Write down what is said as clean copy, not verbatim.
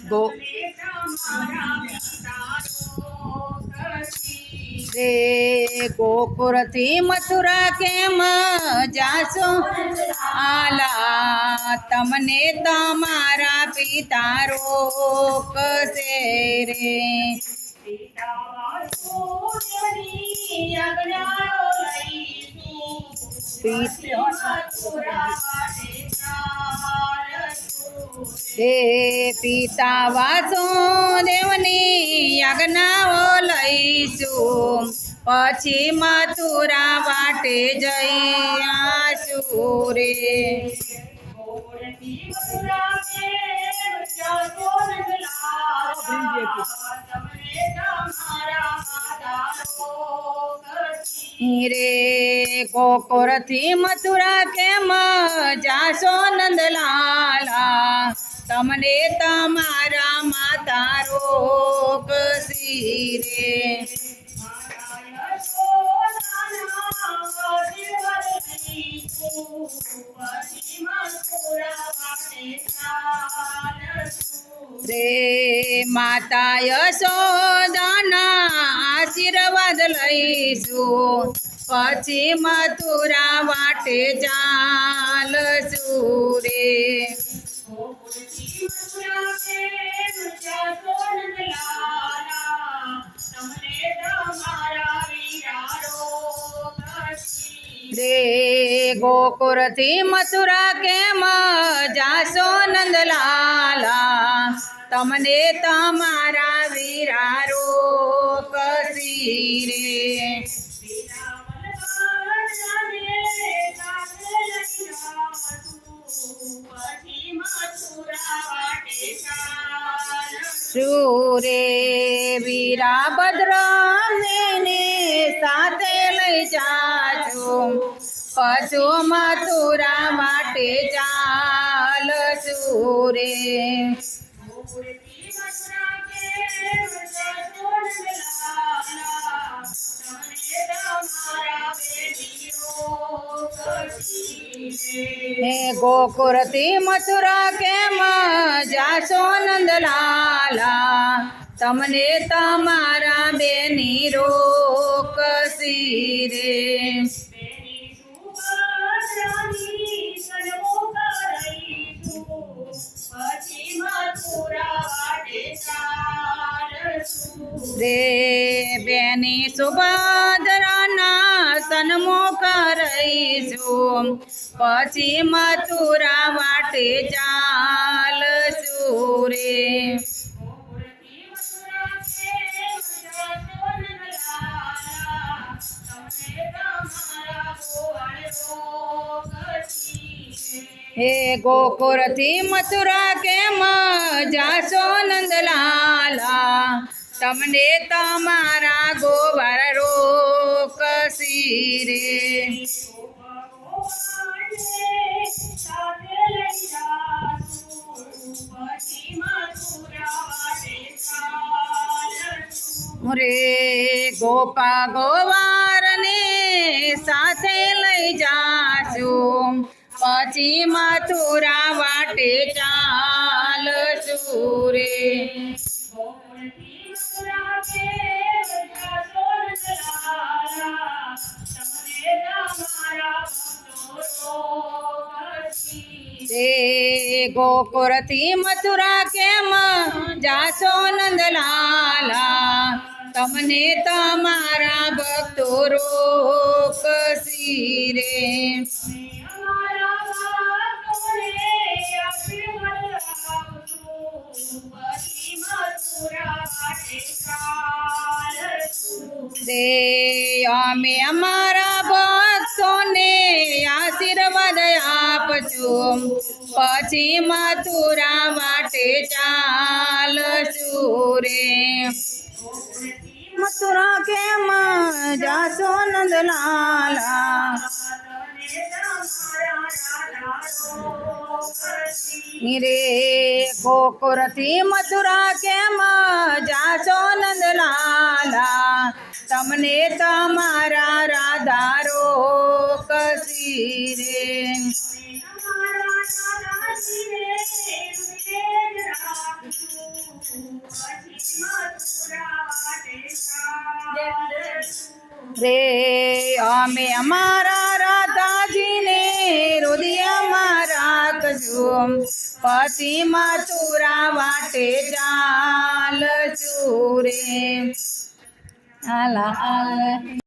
Go રે ગોકુળથી મથુરા કેમ જાશો આલા તમને તમારા પિતા રોકશે રે હે પિતા વાસુદેવની આજ્ઞાઓ લઈશું પછી મથુરા વાટે જઈ આશું રે રે ગોકુળથી મથુરા કેમ જાશો નંદલાલા તમને તમારા માતા રોકશી રે રે માતા યશોદાના આશીર્વાદ લઈશું પછી મથુરા વાટે ચાલશું રે રે ગોકુળથી મથુરા કેમ જાશો નંદલાલા તમને તમારા વીરા રોકશી રે રે વીરા ભદ્રને સાથે લઈ જાજો પછી મથુરા માટે ચાલશું રે હે ગોકુળથી મથુરા કેમ જાશો નંદલાલા તમને તમારા બેની રોકશી રે રે બેની સુભદ્રાના સન્મુખ રહીશું પછી મથુરા વાટે ચાલશું રે હે ગોકુળથી મથુરા કેમ જાશો નંદલાલા તમને તમારા ગોવાર રોકશી રે રે ગોપા ગોવારને સાથે લઈ જાશું પછી મથુરા વાટે ચાલશું રે રે ગોકુળથી મથુરા કેમ જાશો નંદલાલા તમને તમારા ભક્તો રોકશી રે રે અમે અમારા ભક્તોને આશીર્વાદ આપજો પછી મથુરા વાટે ચાલશું રે મથુરા કેમ જાશો નંદલાલા રે ગોકુળથી મથુરા કેમ જાશો નંદલાલા તમને તમારા રાધા રોકશી રે રે અમે અમારા રાધાજીને હૃદયમાં રાખજો પતિ મથુરા વાટે ચાલશું રે. હાલા